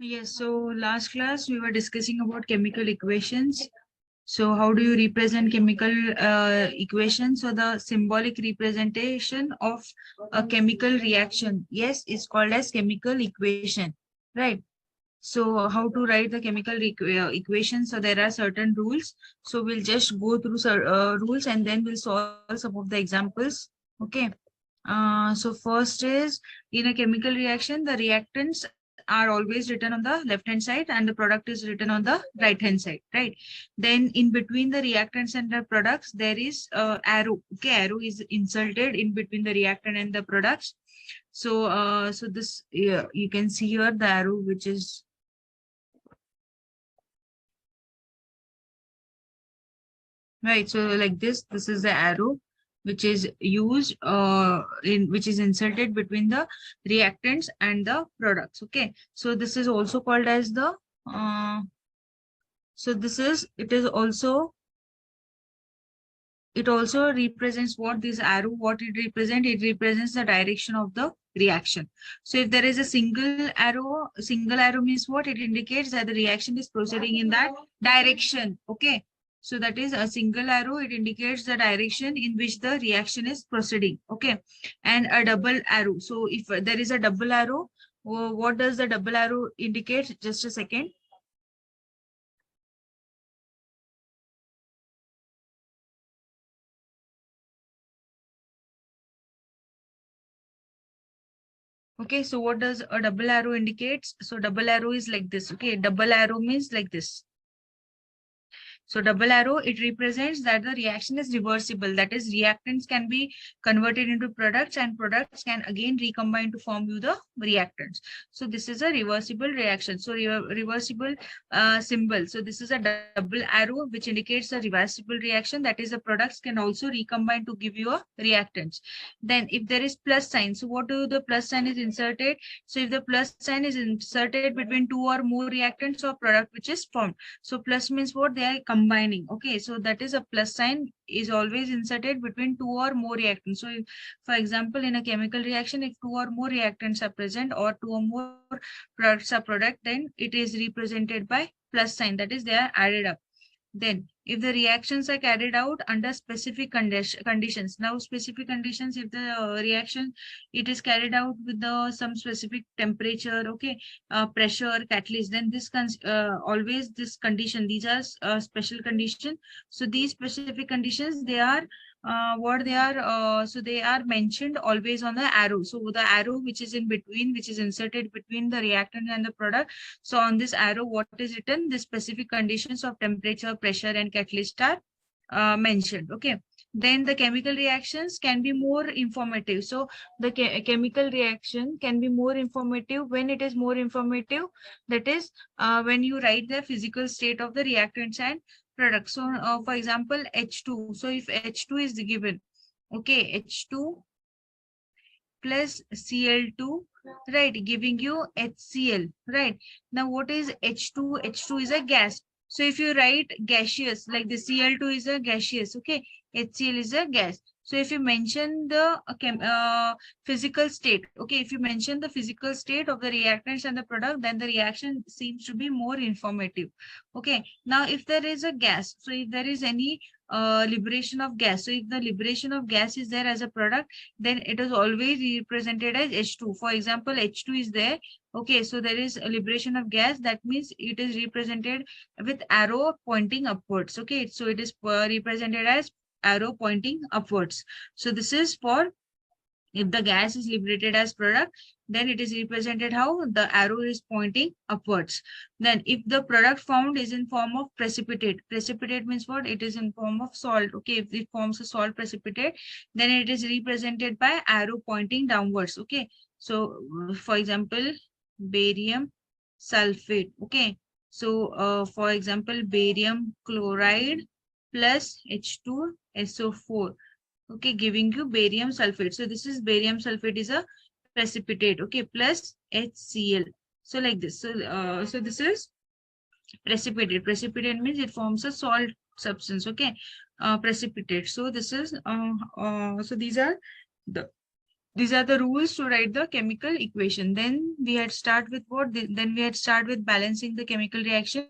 Yes, so last class we were discussing about chemical equations. So how do you represent chemical equations? So the symbolic representation of a chemical reaction, yes, is called as chemical equation, right? So how to write the chemical equation? So there are certain rules. So we'll just go through rules and then we'll solve some of the examples. Okay. So first is in a chemical reaction, the reactants are always written on the left hand side and the product is written on the right hand side, right? Then in between the reactants and the products, there is arrow. Okay, arrow is inserted in between the reactant and the products. So so this, yeah, you can see here the arrow which is right. So like this is the arrow which is used in which is inserted between the reactants and the products. Okay. So this is also called as the so this is it is also it also represents what this arrow what it represents the direction of the reaction. So if there is a single arrow means what it indicates that the reaction is proceeding in that direction. Okay, so that is a single arrow, it indicates the direction in which the reaction is proceeding. Okay, and a double arrow, so if there is a double arrow, what does the double arrow indicate? Just a second. Okay, so what does a double arrow indicates? So double arrow is like this. Okay, double arrow means like this. So double arrow, it represents that the reaction is reversible. That is, reactants can be converted into products and products can again recombine to form you the reactants. So this is a reversible reaction. So reversible symbol. So this is a double arrow which indicates a reversible reaction. That is, the products can also recombine to give you a reactants. Then if there is plus sign, so what do the plus sign is inserted? So if the plus sign is inserted between two or more reactants or product which is formed. So plus means what? They are combining. Okay, so that is a plus sign is always inserted between two or more reactants. So if, for example, in a chemical reaction, if two or more reactants are present or two or more products are product, then it is represented by plus sign. That is, they are added up. Then, if the reactions are carried out under specific conditions, now specific conditions, if the reaction, it is carried out with the some specific temperature, okay, pressure, catalyst, then this always this condition, these are special condition. So these specific conditions, they are what they are, so they are mentioned always on the arrow. So the arrow which is in between, which is inserted between the reactant and the product. So on this arrow, what is written? The specific conditions of temperature, pressure, and catalyst are mentioned. Okay. Then the chemical reactions can be more informative. So the chemical reaction can be more informative. When it is more informative, that is when you write the physical state of the reactants and products. So for example, H2. So if H2 is given, okay, H2 plus Cl2, right, giving you HCl, right? Now, what is H2? H2 is a gas. So if you write gaseous, like the Cl2 is a gaseous, okay, HCl is a gas. So if you mention the physical state, okay, if you mention the physical state of the reactants and the product, then the reaction seems to be more informative. Okay, now if there is a gas, so if there is any liberation of gas, so if the liberation of gas is there as a product, then it is always represented as H2. For example, H2 is there. Okay, so there is a liberation of gas. That means it is represented with arrow pointing upwards. Okay, so it is represented as arrow pointing upwards. So this is for if the gas is liberated as product, then it is represented how the arrow is pointing upwards. Then if the product found is in form of precipitate, precipitate means what? It is in form of salt. Okay, if it forms a salt precipitate, then it is represented by arrow pointing downwards. Okay, so for example, barium sulfate. Okay, so for example, barium chloride plus H2SO4, okay, giving you barium sulfate. So this is barium sulfate is a precipitate, okay, plus HCl. So like this. So so this is precipitate. Precipitate means it forms a salt substance, okay, precipitate. So this is so these are the These are the rules to write the chemical equation. Then we had start with what? Then we had start with balancing the chemical reaction.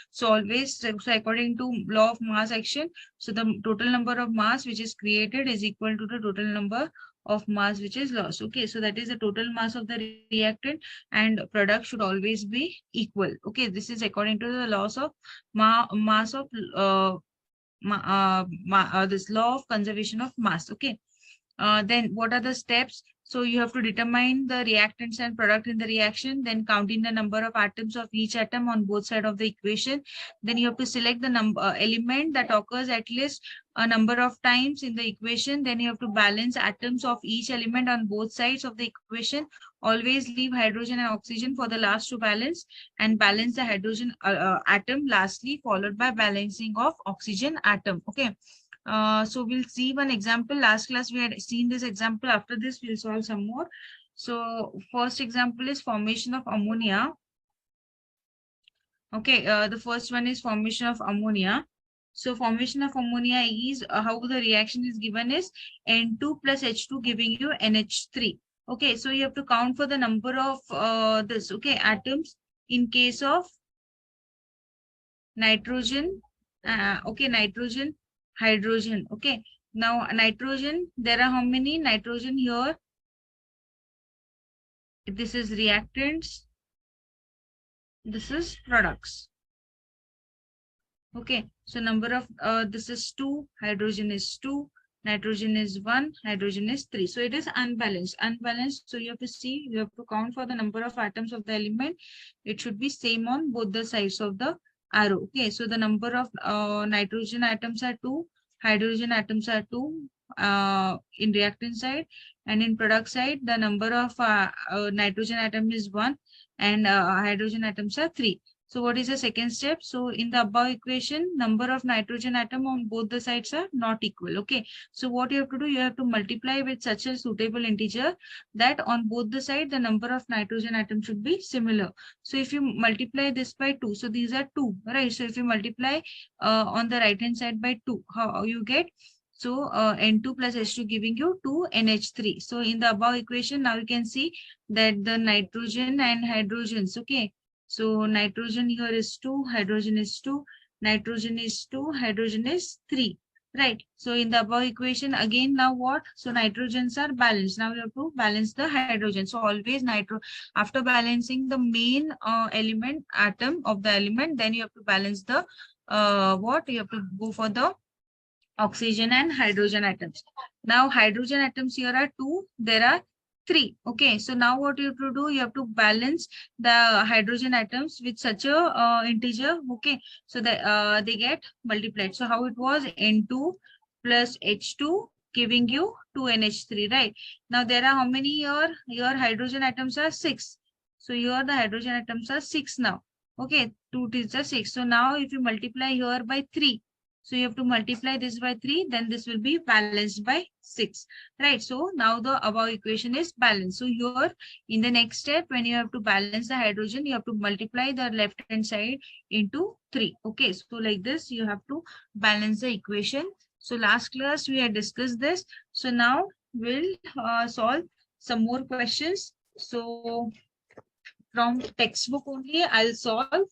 So always, so according to law of mass action, so the total number of mass which is created is equal to the total number of mass which is lost. Okay, so that is the total mass of the reactant, and product should always be equal. Okay, this is according to the laws of mass of this law of conservation of mass. Okay. Then what are the steps? So you have to determine the reactants and product in the reaction, then counting the number of atoms of each atom on both sides of the equation. Then you have to select the number element that occurs at least a number of times in the equation. Then you have to balance atoms of each element on both sides of the equation. Always leave hydrogen and oxygen for the last to balance, and balance the hydrogen atom lastly, followed by balancing of oxygen atom. Okay. So we'll see one example. Last class we had seen this example. After this, we'll solve some more. So first example is formation of ammonia. Okay, the first one is formation of ammonia. So formation of ammonia is how the reaction is given is N2 plus H2 giving you NH3. Okay, so you have to count for the number of atoms in case of nitrogen. Okay, nitrogen, hydrogen. Okay, now nitrogen, there are how many nitrogen here? This is reactants, this is products. Okay, so number of this is 2, hydrogen is 2, nitrogen is 1, hydrogen is 3. So it is unbalanced. Unbalanced, so you have to see, you have to count for the number of atoms of the element. It should be same on both the sides of the arrow. Okay, so the number of nitrogen atoms are 2, hydrogen atoms are 2 in reactant side, and in product side, the number of nitrogen atom is 1 and hydrogen atoms are 3. So what is the second step? So in the above equation, number of nitrogen atom on both the sides are not equal. Okay. So what you have to do, you have to multiply with such a suitable integer that on both the side, the number of nitrogen atom should be similar. So if you multiply this by 2, so these are 2, right? So if you multiply on the right hand side by 2, how you get? So N2 plus H2 giving you 2 NH3. So in the above equation, now you can see that the nitrogen and hydrogens, okay, so nitrogen here is 2, hydrogen is 2, nitrogen is 2, hydrogen is 3. Right. So in the above equation, again, now what? So nitrogens are balanced. Now we have to balance the hydrogen. So always after balancing the main element atom of the element, then you have to balance the what? You have to go for the oxygen and hydrogen atoms. Now hydrogen atoms here are 2, there are 3. Okay, so now what you have to do, you have to balance the hydrogen atoms with such a integer. Okay, so that they get multiplied. So how it was? N2 plus H2 giving you 2NH3, right? Now there are how many here? Your hydrogen atoms are 6. So here the hydrogen atoms are 6 now. Okay, 2 is the 6. So now if you multiply here by 3, so you have to multiply this by 3, then this will be balanced by 6, right? So now the above equation is balanced. So here in the next step, when you have to balance the hydrogen, you have to multiply the left hand side into 3. Okay, so like this, you have to balance the equation. So last class we had discussed this. So now we'll solve some more questions. So from textbook only, I'll solve.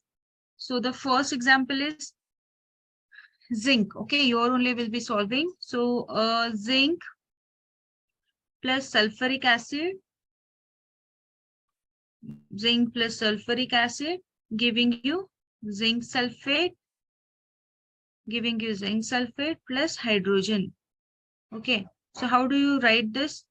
So the first example is zinc. Okay, your only will be solving. So zinc plus sulfuric acid, zinc plus sulfuric acid giving you zinc sulfate, giving you zinc sulfate plus hydrogen. Okay, so how do you write this?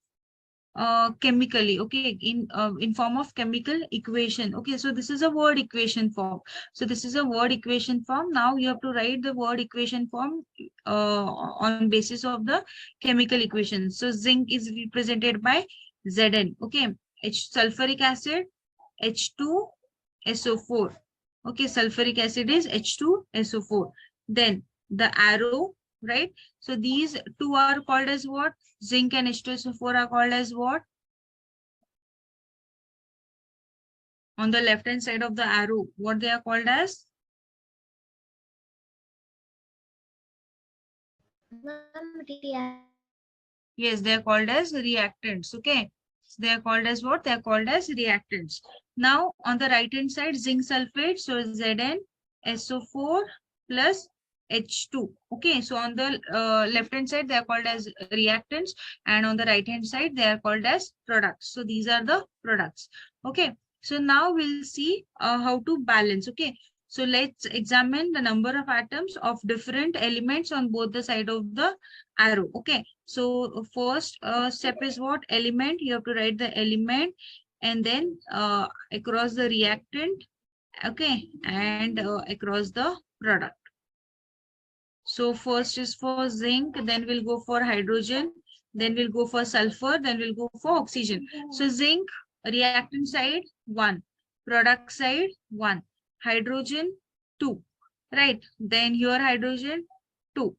Chemically, okay, in form of chemical equation. Okay, so this is a word equation form. So this is a word equation form. Now you have to write the word equation form on basis of the chemical equation. So zinc is represented by Zn. Okay, sulfuric acid H2SO4. Okay, sulfuric acid is H2SO4. Then the arrow, right? So these two are called as what? Zinc and H2SO4 are called as what? On the left hand side of the arrow, what they are called as? Ma'am, reactants. Yes, they are called as reactants. Okay. So they are called as what? They are called as reactants. Now on the right hand side, zinc sulfate. So ZnSO4 plus H2. Okay. So on the left hand side, they are called as reactants, and on the right hand side, they are called as products. So these are the products. Okay. So now we'll see how to balance. Okay. So let's examine the number of atoms of different elements on both the side of the arrow. Okay. So first step is what? Element. You have to write the element and then across the reactant. Okay. And across the product. So first is for zinc, then we'll go for hydrogen, then we'll go for sulfur, then we'll go for oxygen. So zinc, reactant side, 1. Product side, 1. Hydrogen, 2. Right. Then here hydrogen, 2.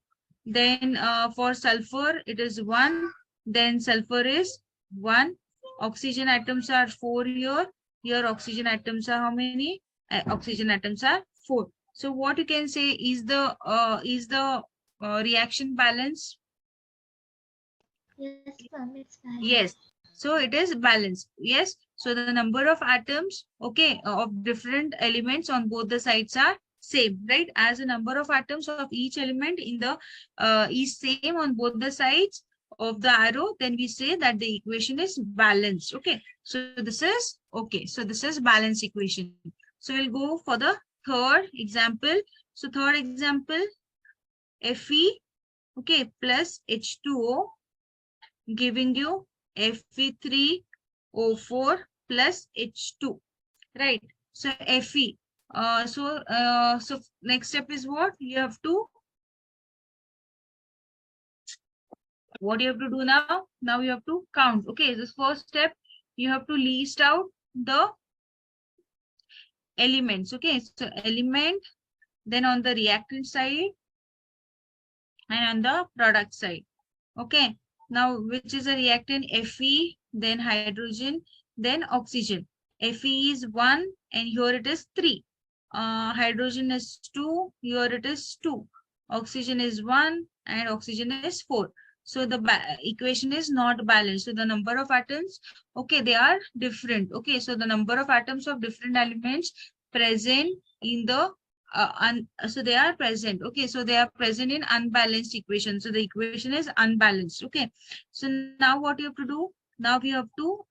Then for sulfur, it is 1. Then sulfur is 1. Oxygen atoms are 4 here. Here oxygen atoms are how many? Oxygen atoms are 4. So what you can say is the reaction balance? Yes, ma'am, it's balanced. Yes. So it is balanced. Yes. So the number of atoms, okay, of different elements on both the sides are same, right? As the number of atoms of each element in the is same on both the sides of the arrow, then we say that the equation is balanced. Okay. So this is okay. So this is balance equation. So we'll go for the third example. So third example, Fe, okay, plus H2O giving you Fe3O4 plus H2, right? So Fe. So next step is what? What you have to do now? Now you have to count. Okay, this first step, you have to list out the elements. Okay, so element, then on the reactant side and on the product side. Okay, now which is a reactant? Fe, then hydrogen, then oxygen. Fe is 1 and here it is 3. Hydrogen is 2, here it is 2. Oxygen is 1 and oxygen is 4. So the equation is not balanced. So the number of atoms, okay, they are different. Okay, so the number of atoms of different elements present in the so they are present. Okay, so they are present in unbalanced equation. So the equation is unbalanced. Okay, so now what you have to do? Now we have to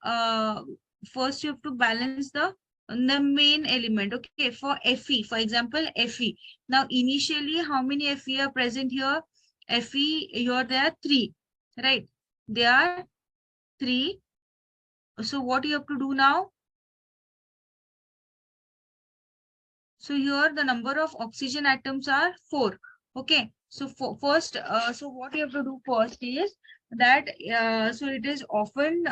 first you have to balance the main element. Okay, for Fe, for example, Fe. Now initially, how many Fe are present here? Fe here there are 3, right? There are 3. So what you have to do now? So here the number of oxygen atoms are 4. Okay. So for first, so what you have to do first is that so it is often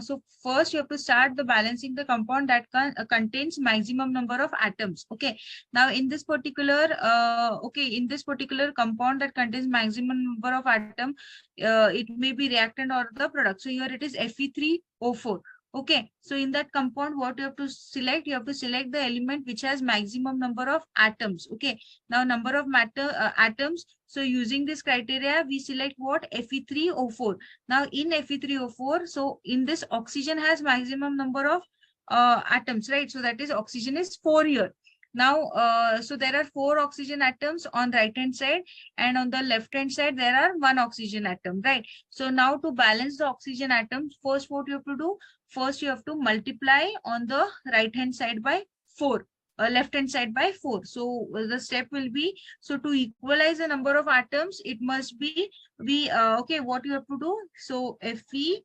so first you have to start the balancing the compound that contains maximum number of atoms. Okay. Now in this particular in this particular compound that contains maximum number of atom, it may be reactant or the product. So here it is Fe3O4. Okay, so in that compound, what you have to select? You have to select the element which has maximum number of atoms. Okay, now number of atoms. So using this criteria, we select what? Fe3O4. Now in Fe3O4, so in this oxygen has maximum number of atoms, right? So that is oxygen is 4 here. Now, so there are 4 oxygen atoms on right hand side, and on the left hand side there are 1 oxygen atom, right? So now to balance the oxygen atoms, first what you have to do? First you have to multiply on the right hand side by 4, left hand side by 4. So the step will be, so to equalize the number of atoms, it must be okay, what you have to do? So Fe,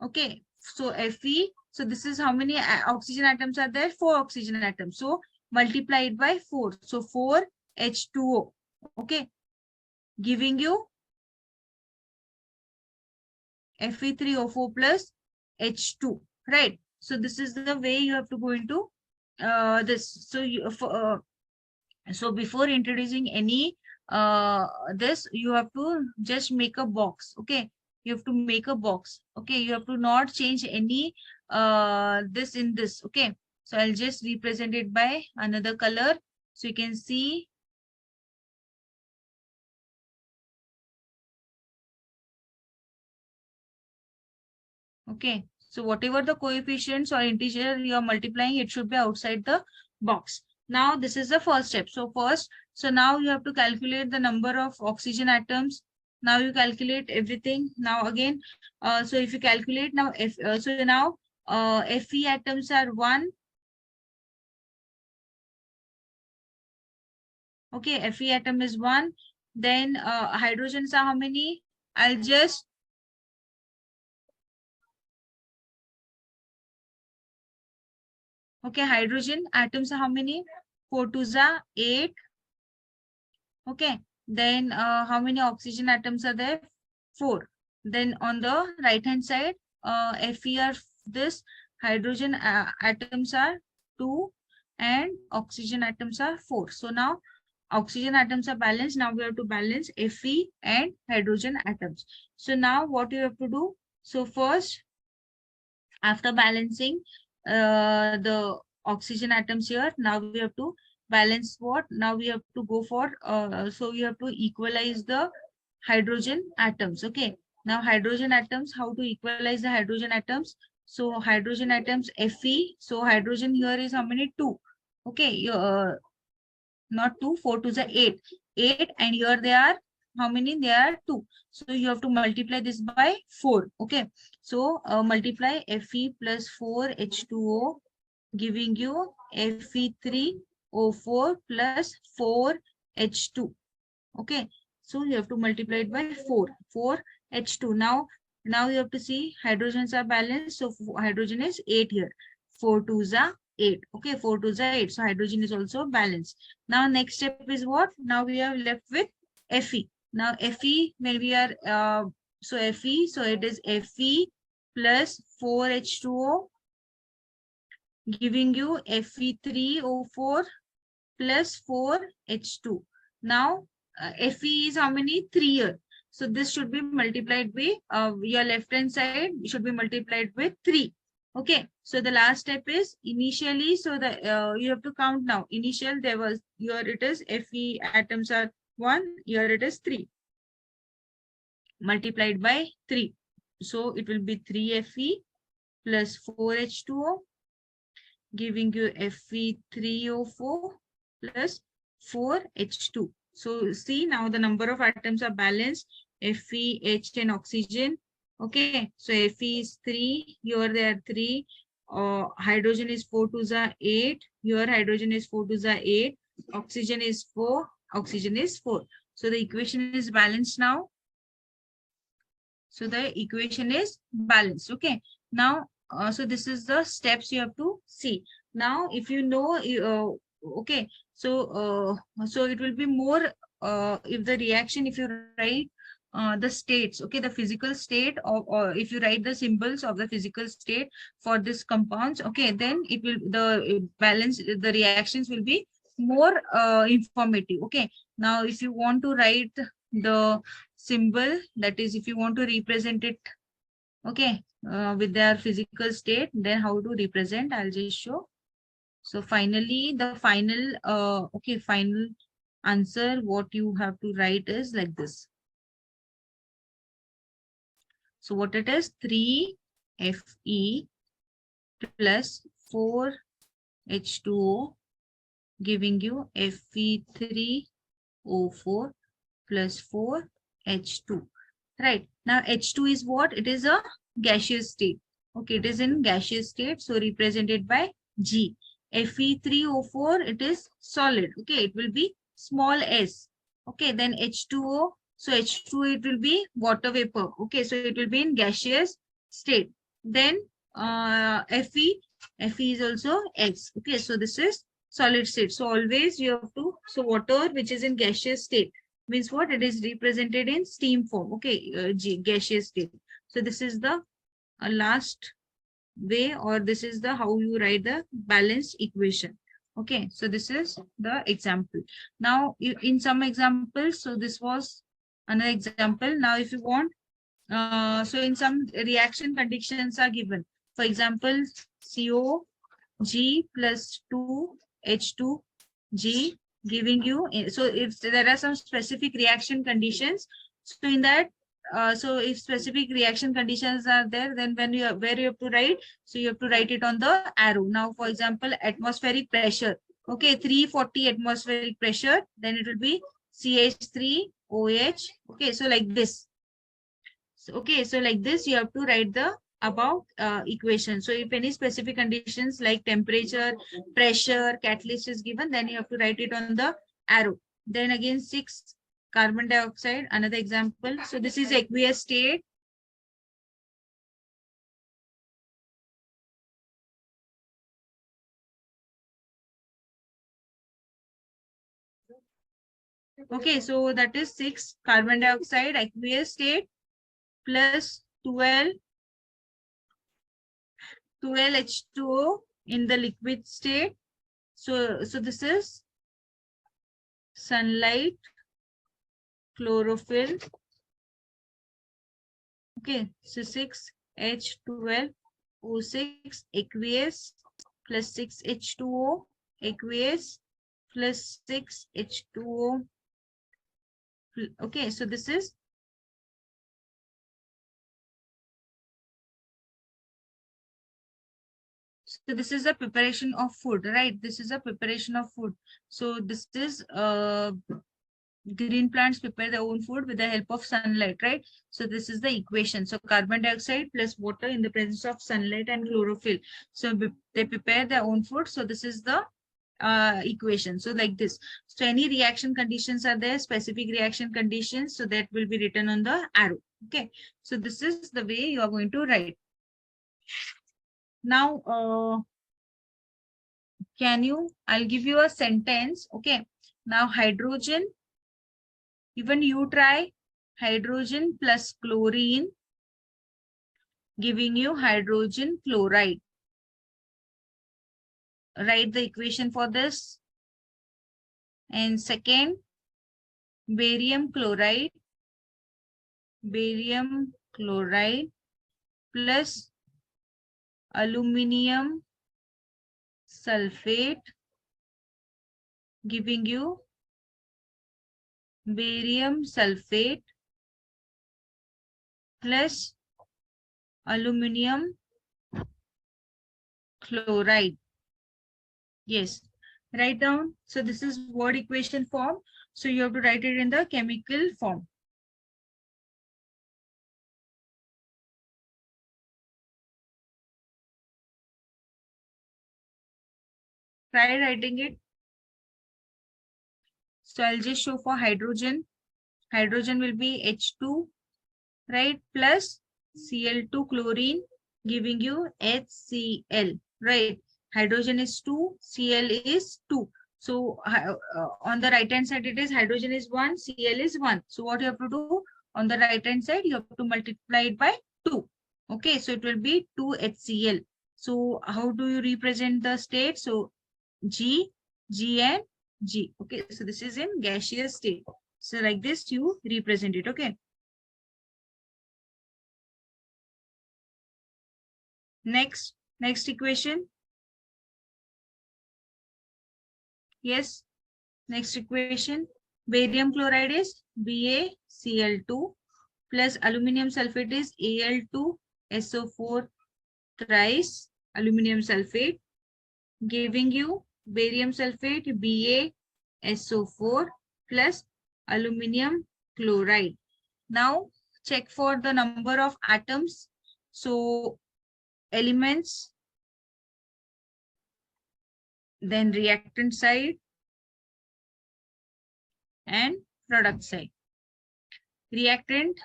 okay, so Fe, so this is how many oxygen atoms are there? 4 oxygen atoms. So multiply it by 4. So 4 H2O, okay, giving you Fe3O4 plus H2, right? So this is the way you have to go into this. So so before introducing any this, you have to just make a box. Okay, you have to make a box. Okay, you have to not change any this in this. Okay, so I'll just represent it by another color so you can see. Okay, so whatever the coefficients or integer you are multiplying, it should be outside the box. Now this is the first step. So now you have to calculate the number of oxygen atoms. Now you calculate everything. Now again, so if you calculate now, so now Fe atoms are 1. Okay, Fe atom is 1. Then hydrogens are how many? I'll just okay, hydrogen atoms are how many? 4 twos are 8. Okay, then how many oxygen atoms are there? 4. Then on the right hand side, Fe are this, hydrogen atoms are 2 and oxygen atoms are 4. So now oxygen atoms are balanced. Now we have to balance Fe and hydrogen atoms. So now what you have to do? So first, after balancing the oxygen atoms here, now we have to balance what? Now we have to go for, so we have to equalize the hydrogen atoms. Okay. Now hydrogen atoms, how to equalize the hydrogen atoms? So hydrogen atoms Fe. So hydrogen here is how many? 2. Okay. Not 2, 4 to the 8. 8 and here they are how many? They are 2. So you have to multiply this by 4. Okay. So multiply Fe plus 4 H2O giving you Fe3O4 plus 4 H2. Okay. So you have to multiply it by 4. 4 H2. Now you have to see hydrogens are balanced. So hydrogen is 8 here. 4 twos are 8. Okay, 4 twos are 8. So hydrogen is also balanced. Now next step is what? Now we are left with Fe. Now Fe, when we are so Fe, so it is Fe plus 4H2O giving you Fe3O4 plus 4H2. Now Fe is how many? 3 here. So this should be multiplied by your left hand side should be multiplied with 3. Okay. So the last step is initially. So the you have to count now. Initial there was here it is Fe atoms are 1. Here it is 3 multiplied by 3. So it will be 3 Fe plus 4H2O giving you Fe3O4 plus 4H2. So see now the number of atoms are balanced. Fe, H and oxygen. Okay, so Fe is 3. Here there are 3. Hydrogen is 4 to the 8. Here hydrogen is 4 to the 8. Oxygen is 4. Oxygen is 4. So the equation is balanced now. So the equation is balanced. Okay. Now, so this is the steps you have to see. Now, if you know, okay. So it will be more if the reaction, if you write the states, okay, the physical state of, or if you write the symbols of the physical state for this compounds, okay, then it will the balance, the reactions will be more informative. Okay. Now, if you want to write the symbol, that is if you want to represent it, okay, with their physical state, then how to represent, I'll just show. So finally the final okay, final answer what you have to write is like this. So what it is, 3 Fe plus 4 H2O giving you Fe3O4 plus 4 H2. Right. Now H2 is what? It is a gaseous state. Okay, it is in gaseous state. So represented by G. Fe3O4, it is solid. Okay, it will be small s. Okay, then H2O. So H2, it will be water vapor. Okay, so it will be in gaseous state. Then Fe is also X. Okay, so this is solid state. So always you have to, so water which is in gaseous state means what? It is represented in steam form. Okay, gaseous state. So this is the last way, or this is the how you write the balanced equation. Okay, so this is the example. Now in some examples, so this was another example. Now if you want, so in some reaction conditions are given. For example, COG plus 2H2G giving you, so if there are some specific reaction conditions, so in that So if specific reaction conditions are there, then when you where you have to write, so you have to write it on the arrow. Now, for example, atmospheric pressure. Okay, 340 atmospheric pressure, then it will be CH3OH. Okay, so like this. So, okay, so like this, you have to write the above equation. So if any specific conditions like temperature, pressure, catalyst is given, then you have to write it on the arrow. Then again, 6, carbon dioxide, another example. So this is aqueous state. Okay, so that is 6, carbon dioxide, aqueous state, plus 12H2O in the liquid state. So this is sunlight, chlorophyll. Okay, so 6H12O6 aqueous plus 6H2O aqueous plus 6H2O. Okay, so this is a preparation of food, right? This is a preparation of food. So this is green plants prepare their own food with the help of sunlight, right? So this is the equation. So carbon dioxide plus water in the presence of sunlight and chlorophyll. So they prepare their own food. So this is the equation. So like this. So any reaction conditions are there, specific reaction conditions. So that will be written on the arrow. Okay. So this is the way you are going to write. Now, I'll give you a sentence. Okay. Now hydrogen, even you try hydrogen plus chlorine giving you hydrogen chloride. Write the equation for this. And second, barium chloride plus aluminum sulfate giving you barium sulfate plus aluminum chloride. Yes, write down. So this is word equation form. So you have to write it in the chemical form. Try writing it. So I'll just show for hydrogen. Hydrogen will be H2, right? Plus Cl2 chlorine giving you HCl, right? Hydrogen is 2, Cl is 2. So on the right hand side, it is hydrogen is 1, Cl is 1. So what you have to do on the right hand side, you have to multiply it by 2. Okay, so it will be 2 HCl. So how do you represent the state? So G, G and G. Okay, so this is in gaseous state. So like this, you represent it. Okay. Next equation. Yes. Next equation. Barium chloride is BaCl2 plus aluminum sulfate is Al2SO4 thrice aluminum sulfate giving you barium sulfate BaSO4 plus aluminum chloride. Now check for the number of atoms. So elements, then reactant side and product side. Reactant,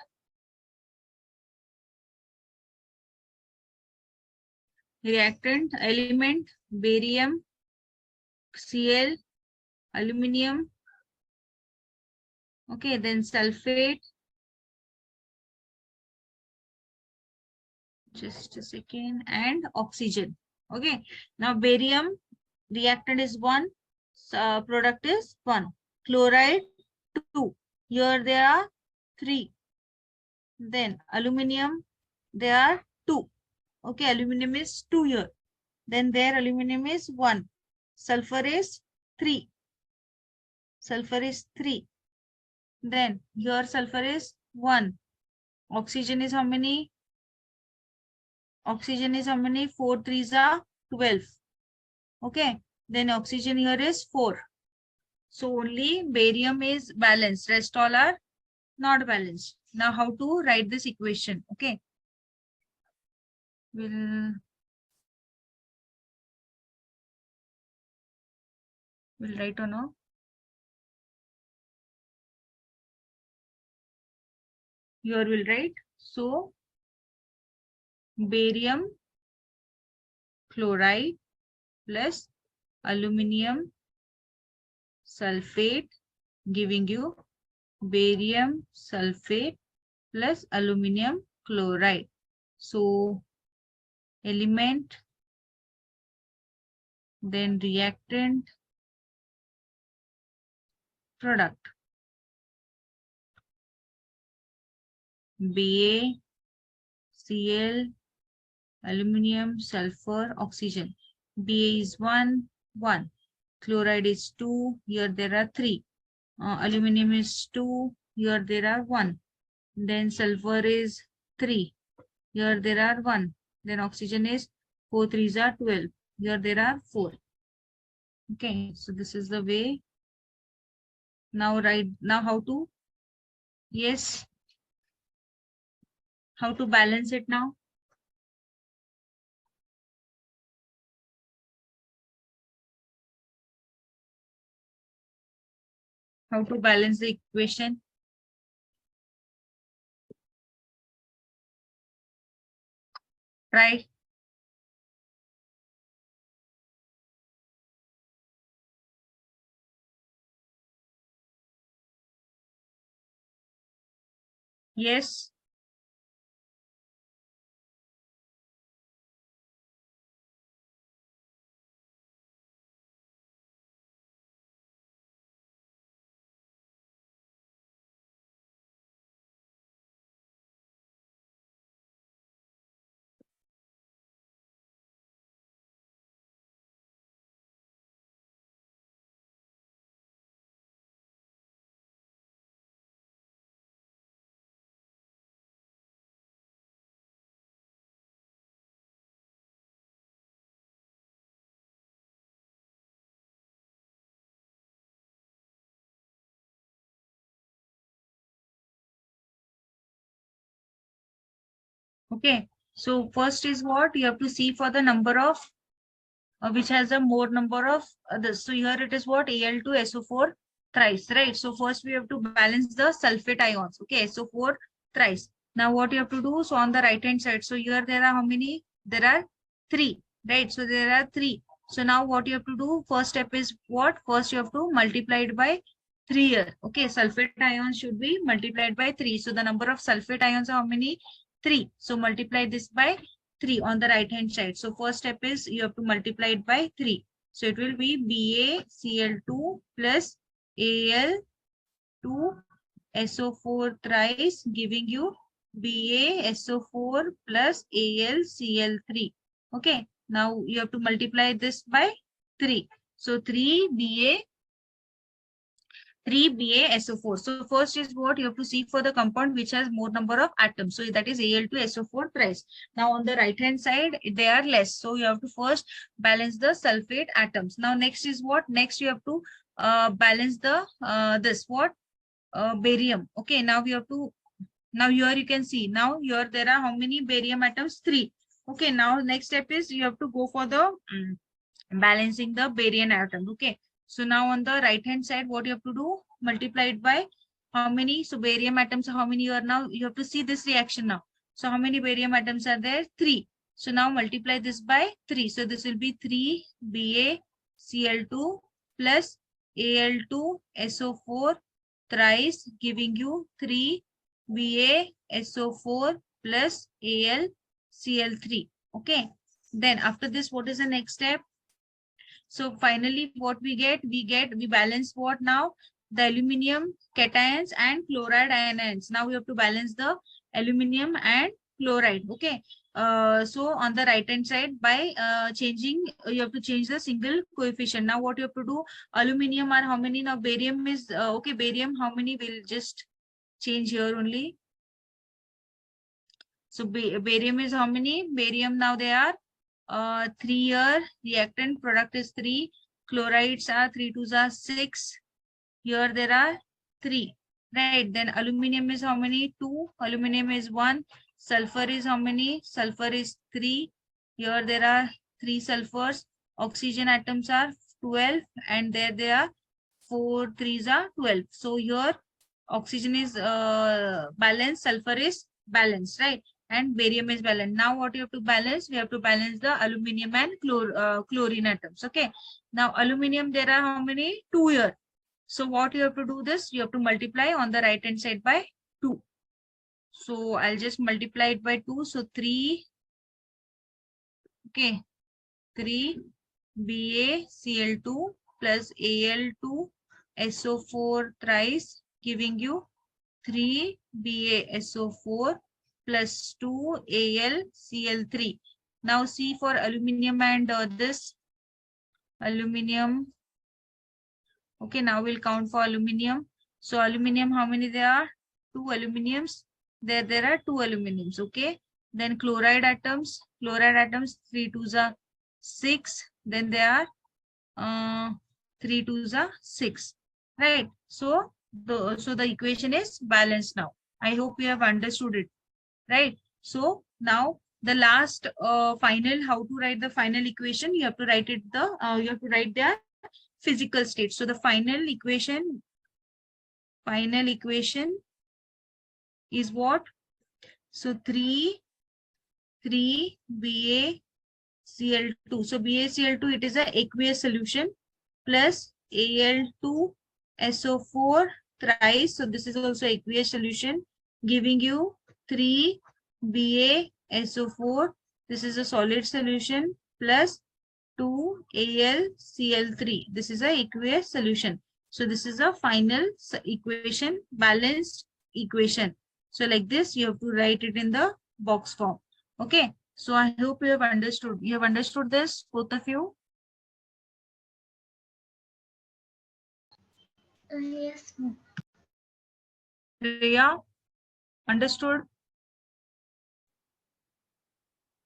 element, barium, Cl, aluminum, okay, then sulfate, just a second, and oxygen. Okay, now barium reactant is 1, product is 1, chloride 2, here there are 3, then aluminum there are 2. Okay, aluminum is 2 here, then there aluminum is 1, sulfur is 3, then here sulfur is 1, Oxygen is how many? Oxygen is how many? 4 threes are 12. Okay. Then oxygen here is 4. So only barium is balanced. Rest all are not balanced. Now how to write this equation? Okay. We'll write or no? Here we'll write. So barium chloride plus aluminum sulfate giving you barium sulfate plus aluminum chloride. So element, then reactant, product. BaCl, aluminum, sulfur, oxygen. Ba is 1, 1. Chloride is 2. Here there are 3. Aluminum is 2. Here there are 1. Then sulfur is 3. Here there are 1. Then oxygen is 4 threes are 12. Here there are 4. Okay, so this is the way. Now how to? Yes. How to balance it now? How to balance the equation? Try. Yes. Okay. So first is what? You have to see for the number of which has a more number of this. So here it is what? Al2SO4 thrice, right? So first we have to balance the sulfate ions. Okay, SO4 thrice. Now what you have to do? So on the right hand side, so here there are how many? There are 3, right? So there are 3. So now what you have to do? First step is what? First you have to multiply it by 3 here. Okay, sulfate ions should be multiplied by 3. So the number of sulfate ions are how many? 3. So multiply this by 3 on the right hand side. So first step is you have to multiply it by 3. So it will be BaCl2 plus Al2SO4 thrice giving you BaSO4 plus AlCl3. Okay. Now you have to multiply this by 3. So 3BaSO4. So first is what you have to see for the compound which has more number of atoms. So that is Al2SO4 thrice. Now on the right hand side, they are less. So you have to first balance the sulfate atoms. Now next is what? Next you have to balance the barium. Okay, now we have to, now here you can see, now here there are how many barium atoms? 3. Okay, now next step is you have to go for the balancing the barium atom. Okay, so now on the right hand side, what you have to do? Multiply it by how many? So barium atoms, how many you are now? You have to see this reaction now. So how many barium atoms are there? 3. So now multiply this by 3. So this will be 3 BaCl2 plus Al2SO4 thrice giving you 3 BaSO4 plus AlCl3. Okay. Then after this, what is the next step? So finally, what we get? We balance what now? The aluminum cations and chloride anions. Now we have to balance the aluminum and chloride. Okay. So on the right hand side, by changing, you have to change the single coefficient. Now what you have to do? Aluminum are how many? Now barium is okay. Barium how many? We'll just change here only. So barium is how many? Barium now they are 3 here. Reactant product is 3. Chlorides are 3 2s are 6. Here there are 3. Right. Then aluminum is how many? 2. Aluminum is 1. Sulfur is how many? Sulfur is 3. Here there are 3 sulfurs. Oxygen atoms are 12, and there they are 4 3s are 12. So here oxygen is balanced, sulfur is balanced, right? And barium is balanced. Now what you have to balance? We have to balance the aluminum and chlorine atoms. Okay. Now aluminum, there are how many? 2 here. So what you have to do this? You have to multiply on the right hand side by 2. So I'll just multiply it by 2. So 3, okay, 3 BaCl2 plus Al2 SO4 thrice, giving you 3 BaSO4 plus 2 AlCl3. Now see for aluminum and this aluminum. Okay, now we'll count for aluminum. So aluminum, how many there are? 2 aluminiums. There are 2 aluminiums. Okay. Then chloride atoms. Chloride atoms, 3 2s are 6. Then there are 3 2s are 6. Right. So the equation is balanced now. I hope you have understood it. Right. So now the last final, how to write the final equation? You have to write it you have to write their physical state. So the final equation is what? So 3 BaCl2. So BaCl2, it is an aqueous solution, plus Al2SO4 thrice. So this is also aqueous solution, giving you 3 BaSO4. This is a solid solution, plus 2 AlCl3. This is a aqueous solution. So this is a final equation, balanced equation. So like this, you have to write it in the box form. Okay. So I hope you have understood. You have understood this, both of you? Yes, ma'am. Priya, understood?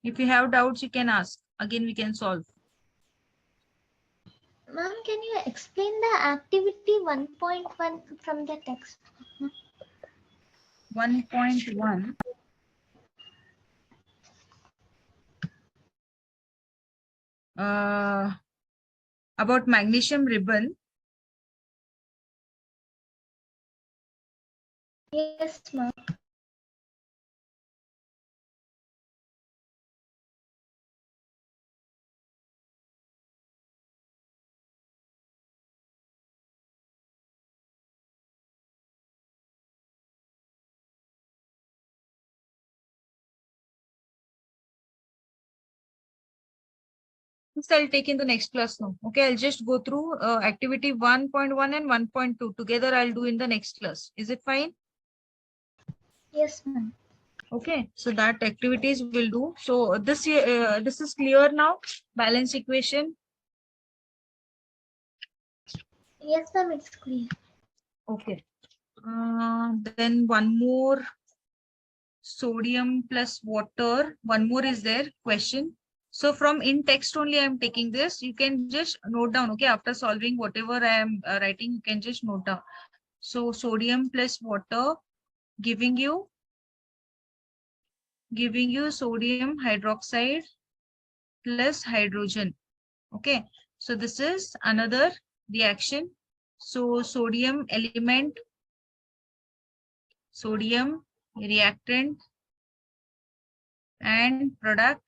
If you have doubts, you can ask. Again, we can solve. Ma'am, can you explain the activity 1.1 from the text? 1.1. About magnesium ribbon. Yes, ma'am. I'll take in the next class now. Okay, I'll just go through activity 1.1 and 1.2. Together, I'll do in the next class. Is it fine? Yes, ma'am. Okay, so that activities will do. So this is clear now. Balance equation. Yes, ma'am, it's clear. Okay. Then one more. Sodium plus water. One more is there. Question. So from in text only, I'm taking this. You can just note down. Okay, after solving whatever I am writing, you can just note down. So sodium plus water, giving you sodium hydroxide plus hydrogen. Okay, so this is another reaction. So sodium element, sodium reactant and product,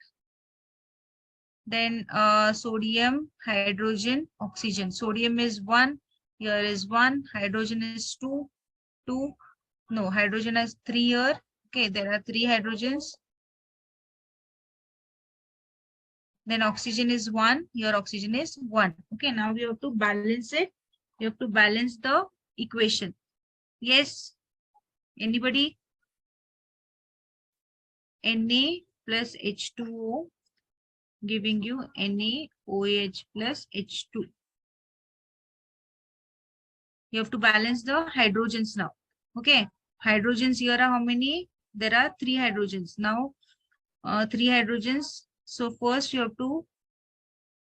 then sodium, hydrogen, oxygen. Sodium is 1, here is 1, hydrogen is 2, 2, no, hydrogen is 3 here. Okay, there are 3 hydrogens. Then oxygen is 1, here oxygen is 1. Okay, now we have to balance it. We have to balance the equation. Yes, anybody? Na plus H2O, giving you NaOH plus H2. You have to balance the hydrogens now. Okay, hydrogens here are how many? there are 3 hydrogens. Now, 3 hydrogens. So first you have to,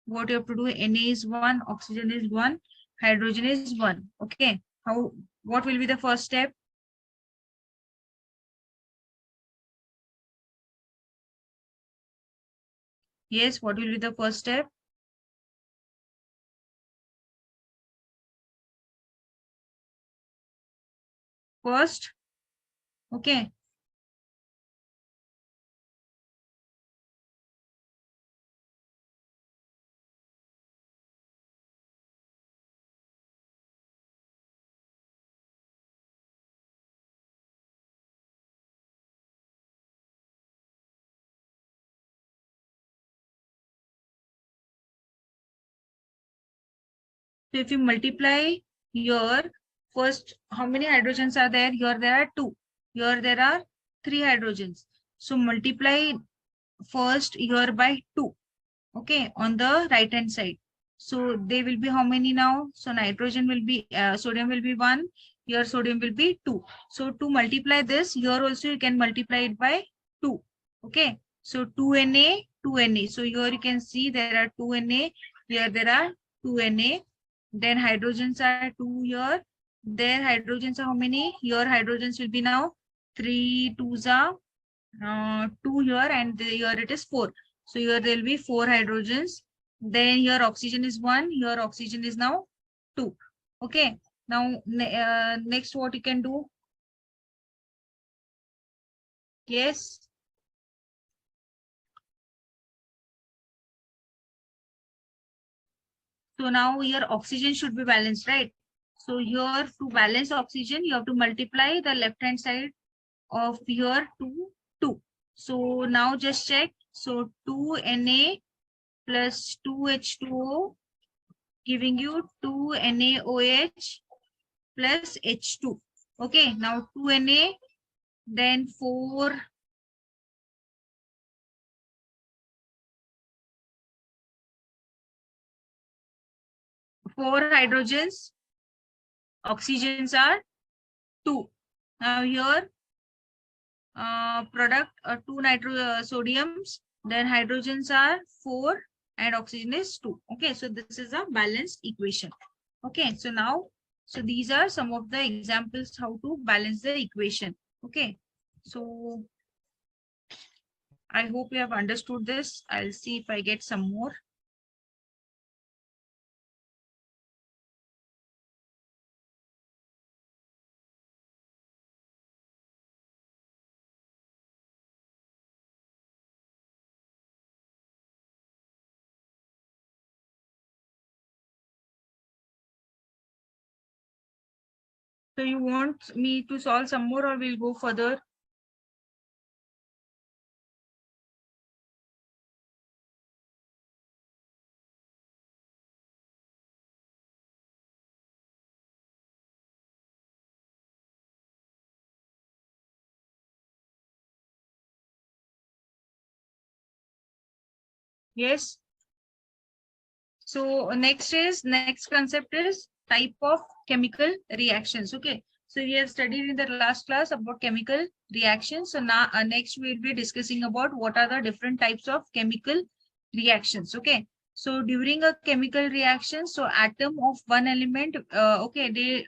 what you have to do, Na is 1, oxygen is 1, hydrogen is 1. Okay. What will be the first step? Yes, what will be the first step? First, okay. So if you multiply here, first, how many hydrogens are there? Here there are 2. Here there are 3 hydrogens. So multiply first here by 2. Okay, on the right hand side. So they will be how many now? So nitrogen will be, sodium will be 1. Here sodium will be 2. So to multiply this, here also you can multiply it by 2. Okay, so 2Na, 2Na. So here you can see there are 2Na. Here there are 2Na. Then hydrogens are 2 here. There hydrogens are how many? Here hydrogens will be now 3 2s are 2 here, and here it is 4. So here there will be 4 hydrogens. Then here oxygen is 1. Here oxygen is now 2. Okay. Now next what you can do? Yes. So now here oxygen should be balanced, right? So here to balance oxygen, you have to multiply the left hand side of here to 2. So now just check. So 2Na plus 2H2O giving you 2NaOH plus H2. Okay, now 2Na, then 4 hydrogens, oxygens are 2. Now here product 2 sodiums, then hydrogens are 4 and oxygen is 2. Okay, so this is a balanced equation. Okay, so now, so these are some of the examples how to balance the equation. Okay, so I hope you have understood this. I'll see if I get some more. So you want me to solve some more or we'll go further? Yes. So next concept is type of chemical reactions. Okay. So we have studied in the last class about chemical reactions. So now next we'll be discussing about what are the different types of chemical reactions. Okay. So during a chemical reaction, so atom of one element, okay, they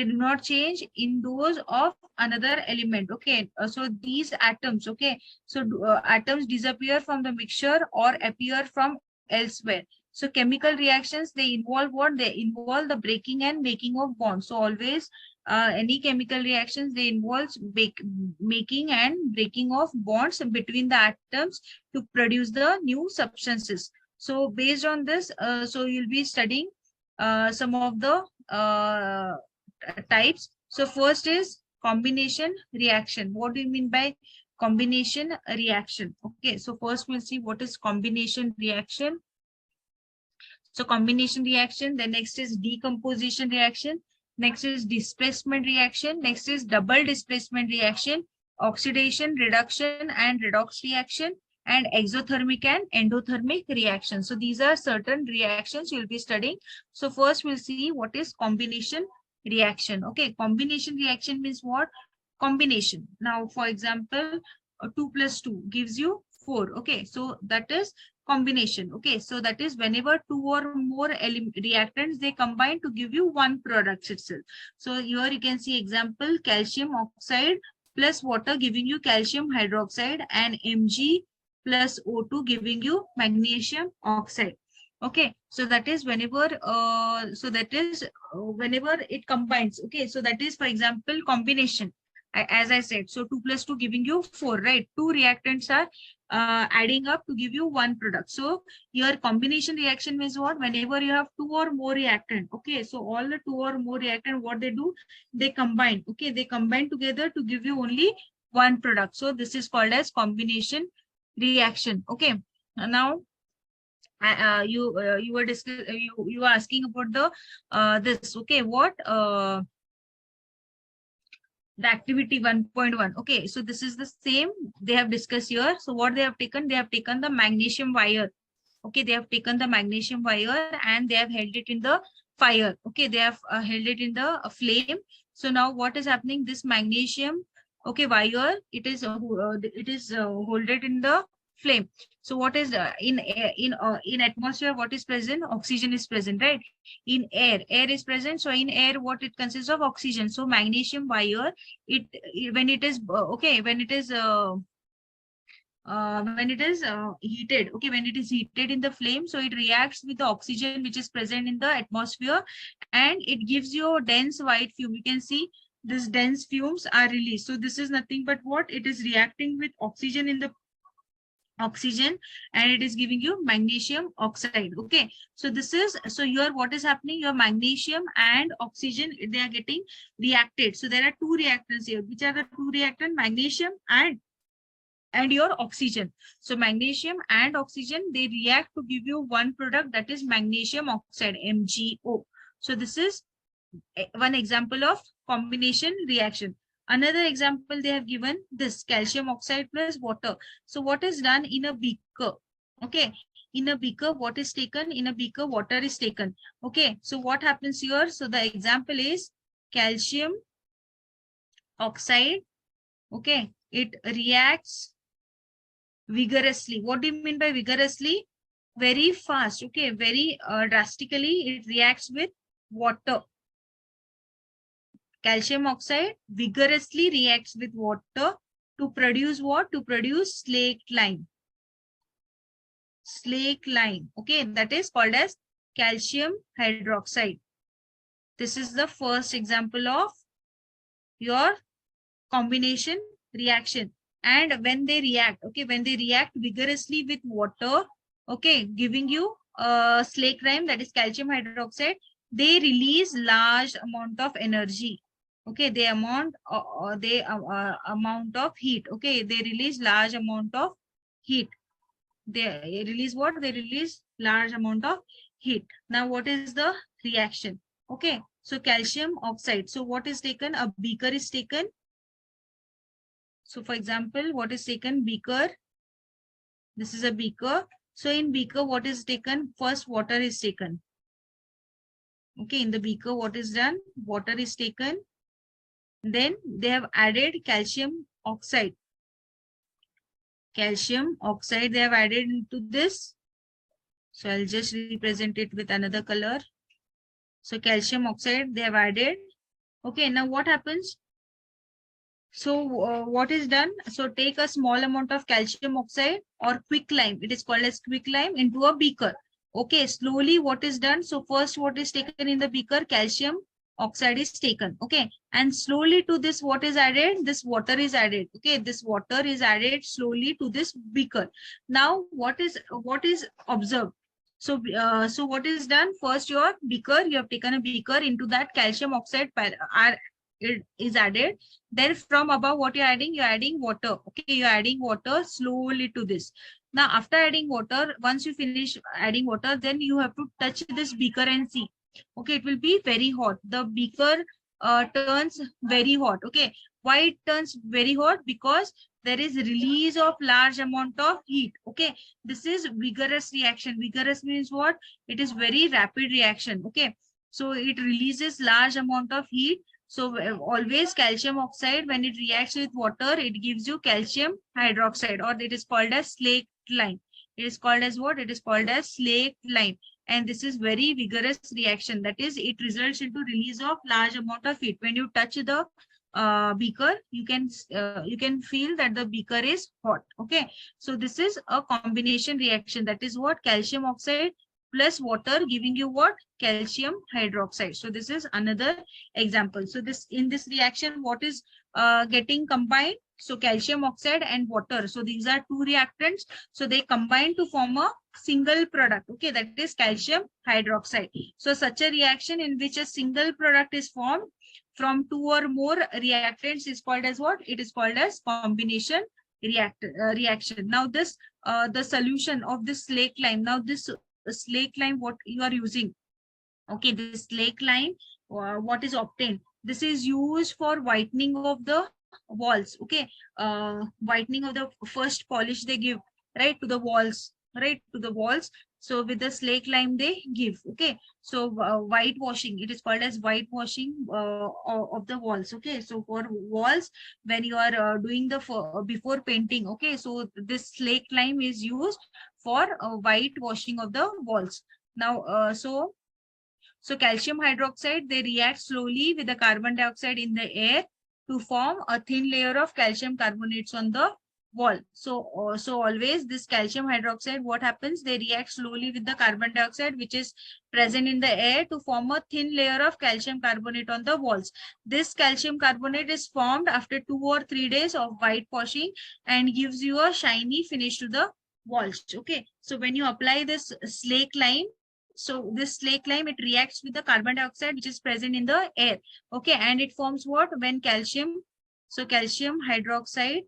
do not change in those of another element. Okay. So these atoms, okay, so atoms disappear from the mixture or appear from elsewhere. So chemical reactions, they involve what? They involve the breaking and making of bonds. So always any chemical reactions, they involve making and breaking of bonds between the atoms to produce the new substances. So based on this, so you'll be studying some of the types. So first is combination reaction. What do you mean by combination reaction? Okay, so first we'll see what is combination reaction. So combination reaction, then next is decomposition reaction, next is displacement reaction, next is double displacement reaction, oxidation, reduction and redox reaction, and exothermic and endothermic reaction. So these are certain reactions you'll be studying. So first we'll see what is combination reaction. Okay, combination reaction means what? combination. Now, for example, 2 plus 2 gives you 4. Okay, so that is combination. Okay, so that is whenever two or more reactants they combine to give you one product itself. So here you can see example calcium oxide plus water giving you calcium hydroxide, and Mg plus O2 giving you magnesium oxide. Okay, so that is whenever whenever it combines. Okay, so that is for example combination. As I said, so 2 plus 2 giving you 4, right? Two reactants are adding up to give you one product. So your combination reaction means what? Whenever you have two or more reactant. Okay, so all the two or more reactant, what they do, they combine. Okay, they combine together to give you only one product. So this is called as combination reaction. Okay, now you were you were asking about the this. Okay, what the activity 1.1. Okay, so this is the same they have discussed here. So what they have taken the magnesium wire. Okay, they have taken the magnesium wire and they have held it in the fire. Okay, they have held it in the flame. So now what is happening, this magnesium, okay, wire, it is holded in the flame. So what is in atmosphere, what is present? Oxygen is present, right? In air is present. So in air, what it consists of? Oxygen. So magnesium wire, when it is when it is heated, okay, when it is heated in the flame, so it reacts with the oxygen which is present in the atmosphere, and it gives you a dense white fume. You can see this dense fumes are released. So this is nothing but what? It is reacting with oxygen in the oxygen, and it is giving you magnesium oxide. Okay, so this is, so here what is happening, your magnesium and oxygen, they are getting reacted. So there are two reactants here. Which are the two reactants? Magnesium and your oxygen. So magnesium and oxygen, they react to give you one product, that is magnesium oxide, MgO. So this is one example of combination reaction. Another example they have given, this calcium oxide plus water. So what is done in a beaker? Okay, in a beaker, what is taken? In a beaker, water is taken. Okay, so what happens here? So the example is calcium oxide. Okay, it reacts vigorously. What do you mean by vigorously? Very fast. Okay, very drastically it reacts with water. Calcium oxide vigorously reacts with water to produce what? To produce slaked lime. Slaked lime. Okay, that is called as calcium hydroxide. This is the first example of your combination reaction. And when they react, okay, when they react vigorously with water, okay, giving you slake lime, that is calcium hydroxide, they release large amount of energy. Okay, they amount of heat. Okay, they release large amount of heat. They release what? They release large amount of heat. Now what is the reaction? Okay, so calcium oxide, so what is taken? A beaker is taken. So for example, what is taken? Beaker. This is a beaker. So in beaker, what is taken? First, water is taken. Okay, in the beaker, what is done? Water is taken. Then they have added calcium oxide. Calcium oxide they have added into this. So I'll just represent it with another color. So calcium oxide they have added. Okay, now what happens? So what is done? So take a small amount of calcium oxide or quick lime. It is called as quick lime into a beaker. Okay, slowly what is done? So first what is taken in the beaker? Calcium oxide is taken. Okay, and slowly to this what is added? This water is added. Okay, this water is added slowly to this beaker. Now what is observed? So so what is done? First your beaker, you have taken a beaker, into that calcium oxide it is added. Then from above, what you're adding? You're adding water. Okay, you're adding water slowly to this. Now, after adding water, once you finish adding water, then you have to touch this beaker and see. Okay, it will be very hot. The beaker turns very hot. Okay, why it turns very hot? Because there is release of large amount of heat. Okay, this is vigorous reaction. Vigorous means what? It is very rapid reaction. Okay, so it releases large amount of heat. So always calcium oxide, when it reacts with water, it gives you calcium hydroxide, or it is called as slaked lime. It is called as what? It is called as slaked lime. And this is very vigorous reaction. That is, it results into release of large amount of heat. When you touch the beaker, you can feel that the beaker is hot. Okay, so this is a combination reaction. That is what? Calcium oxide plus water giving you what? Calcium hydroxide. So this is another example. So this, in this reaction, what is getting combined? So calcium oxide and water. So these are two reactants. So they combine to form a single product. Okay, that is calcium hydroxide. So such a reaction in which a single product is formed from two or more reactants is called as what? It is called as combination reaction. Now this the solution of this slake lime. Now this slake lime, what you are using? Okay, this slake lime, what is obtained? This is used for whitening of the walls. Okay, whitening of the first polish they give, right, to the walls, right, to the walls. So with the slake lime they give. Okay, so whitewashing, it is called as whitewashing of the walls. Okay, so for walls, when you are doing the before painting, okay, so this slake lime is used for whitewashing of the walls. Now so calcium hydroxide, they react slowly with the carbon dioxide in the air to form a thin layer of calcium carbonates on the wall. So always this calcium hydroxide, what happens? They react slowly with the carbon dioxide, which is present in the air, to form a thin layer of calcium carbonate on the walls. This calcium carbonate is formed after 2 or 3 days of whitewashing and gives you a shiny finish to the walls. Okay, so when you apply this slake lime, so this slake lime, it reacts with the carbon dioxide which is present in the air. Okay, and it forms what? When calcium, so calcium hydroxide.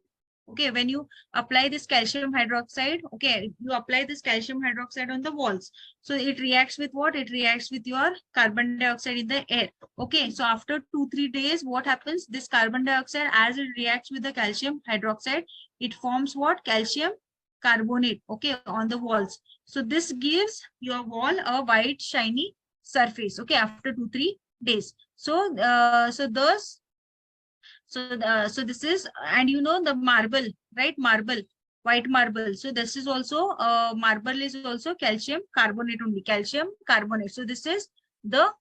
Okay, when you apply this calcium hydroxide, okay, you apply this calcium hydroxide on the walls. So it reacts with what? It reacts with your carbon dioxide in the air. Okay, so after 2-3 days, what happens? This carbon dioxide, as it reacts with the calcium hydroxide, it forms what? Calcium carbonate, okay, on the walls. So this gives your wall a white shiny surface, okay, after 2-3 days. So this is, and you know the marble, right? Marble, white marble. So this is also marble is also calcium carbonate only, calcium carbonate. So this is the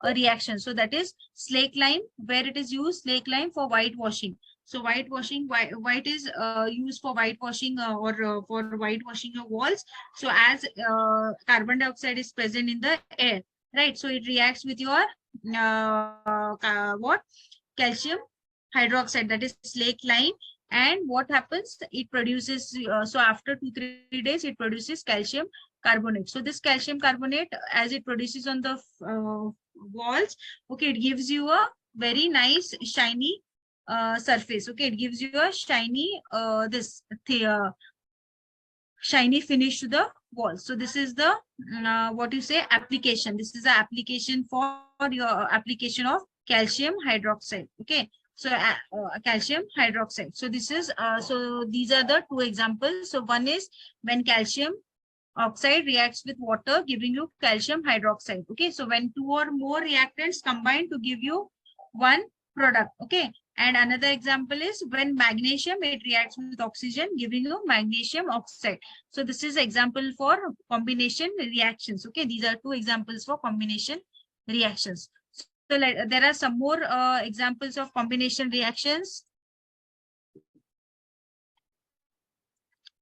reaction. So that is slake lime, where it is used, slake lime for whitewashing. So whitewashing, white is used for whitewashing or for whitewashing your walls. So as carbon dioxide is present in the air, right? So it reacts with your what? Calcium hydroxide, that is slake lime. And what happens? It produces, so after 2-3 days, it produces calcium carbonate. So this calcium carbonate, as it produces on the walls, okay, it gives you a very nice shiny surface. Okay, it gives you a shiny shiny finish to the wall. So this is the what you say, application. This is the application for your application of calcium hydroxide. Okay, so calcium hydroxide. So this is so these are the two examples. So one is when calcium oxide reacts with water, giving you calcium hydroxide. Okay, so when two or more reactants combine to give you one product. Okay, and another example is when magnesium, it reacts with oxygen, giving you magnesium oxide. So this is example for combination reactions. Okay, these are two examples for combination reactions. So there are some more examples of combination reactions.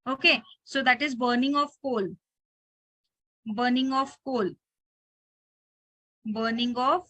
Okay, so that is burning of coal. Burning of coal. Burning of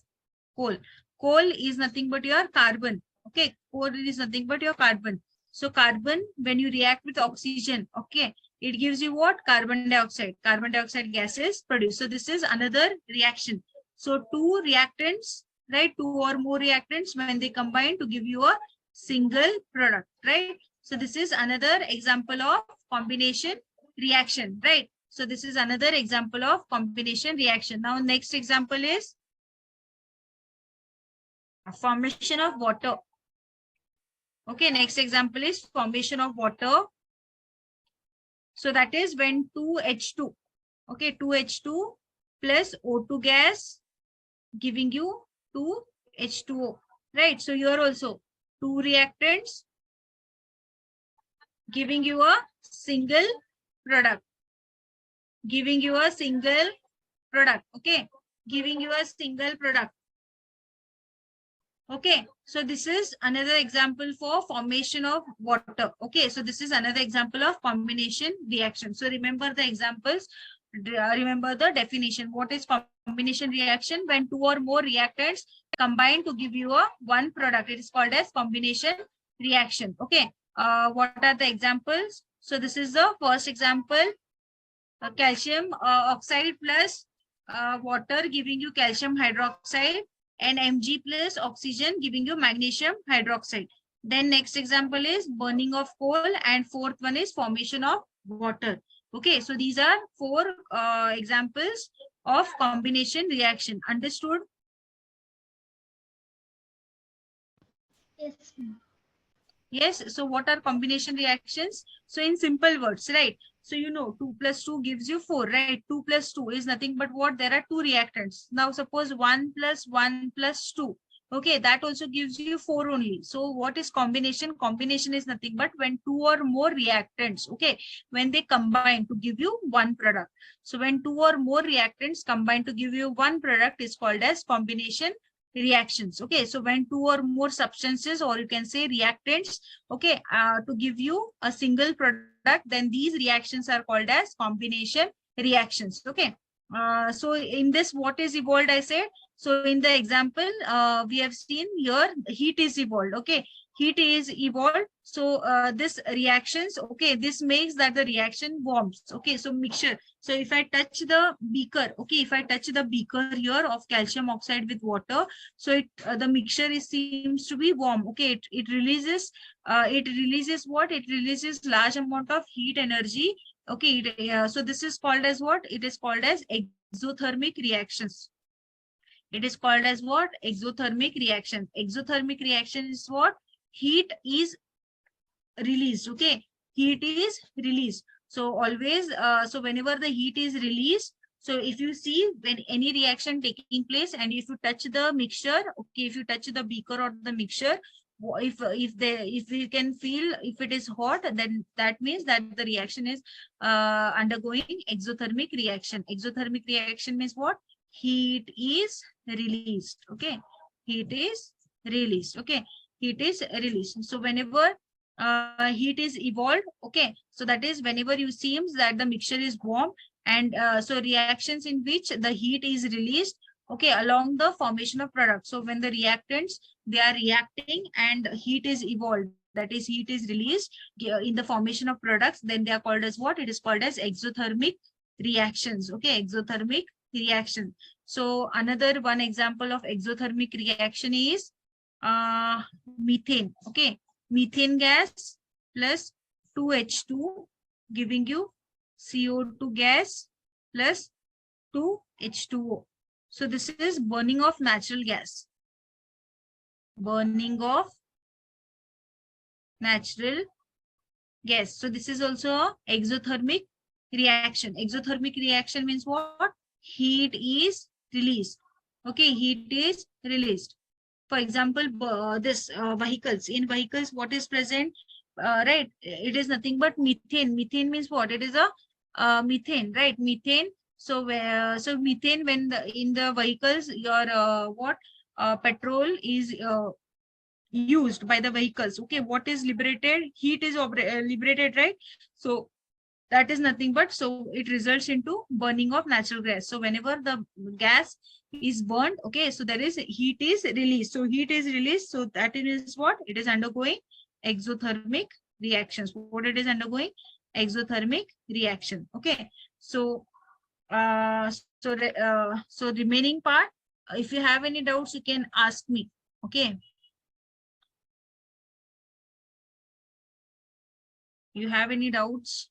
coal. Coal is nothing but your carbon. Okay, coal is nothing but your carbon. So carbon, when you react with oxygen, okay, it gives you what? Carbon dioxide. Carbon dioxide gases produced. So this is another reaction. So two reactants, right? Two or more reactants, when they combine to give you a single product, right? So this is another example of combination reaction, right? So this is another example of combination reaction. Now next example is formation of water. Okay, next example is formation of water. So that is when 2H2, okay, 2H2 plus O2 gas giving you 2H2O, right? So here also two reactants giving you a single product, giving you a single product, okay, giving you a single product. Okay, so this is another example for formation of water. Okay, so this is another example of combination reaction. So remember the examples, remember the definition. What is combination reaction? When two or more reactants combine to give you a one product, it is called as combination reaction. Okay, what are the examples? So this is the first example, calcium oxide plus water giving you calcium hydroxide, and Mg plus oxygen giving you magnesium hydroxide. Then next example is burning of coal, and fourth one is formation of water. Okay, so these are four examples of combination reaction. Understood? Yes, ma'am. Yes. So what are combination reactions? So in simple words, right? So you know 2 plus 2 gives you 4, right? 2 plus 2 is nothing but what? There are two reactants. Now suppose 1 plus 1 plus 2. Okay, that also gives you 4 only. So what is combination? Combination is nothing but when two or more reactants, okay, when they combine to give you one product. So when two or more reactants combine to give you one product is called as combination reactions. Okay, so when two or more substances, or you can say reactants, okay, to give you a single product, then these reactions are called as combination reactions. Okay, so in this, what is evolved, I said. So in the example, we have seen here heat is evolved. Okay, heat is evolved. So this reactions, okay, this makes that the reaction warms. Okay, so mixture. So if I touch the beaker, okay, if I touch the beaker here of calcium oxide with water, so the mixture seems to be warm. Okay, it releases what? It releases large amount of heat energy. Okay, so this is called as what? It is called as exothermic reactions. It is called as what? Exothermic reaction. Exothermic reaction is what? Heat is released. Okay, heat is released. So always, so whenever the heat is released, so if you see when any reaction taking place, and if you touch the mixture, okay, if you touch the beaker or the mixture, if we can feel if it is hot, then that means that the reaction is undergoing exothermic reaction. Exothermic reaction means what? Heat is released. Okay, heat is released. Okay, heat is released. So whenever heat is evolved, okay, so that is whenever you seems that the mixture is warm, and so reactions in which the heat is released, okay, along the formation of products. So when the reactants, they are reacting and heat is evolved, that is heat is released in the formation of products, then they are called as what? It is called as exothermic reactions. Okay, exothermic reaction. So another one example of exothermic reaction is methane. Okay, methane gas plus 2H2 giving you CO2 gas plus 2H2O. So this is burning of natural gas. Burning of natural gas. So this is also a exothermic reaction. Exothermic reaction means what? Heat is released. Okay, heat is released. For example, this vehicles. In vehicles, what is present? Right, it is nothing but methane. Methane means what? It is a methane, right? Methane. So so methane, when in the vehicles, your what? Petrol is used by the vehicles. Okay, what is liberated? Heat is liberated, right? So that is nothing but, so it results into burning of natural gas. So whenever the gas is burned, okay, so there is heat is released. So heat is released, so that is what? It is undergoing exothermic reactions. What it is undergoing? Exothermic reaction. Okay, so so remaining part, if you have any doubts, you can ask me. Okay, you have any doubts?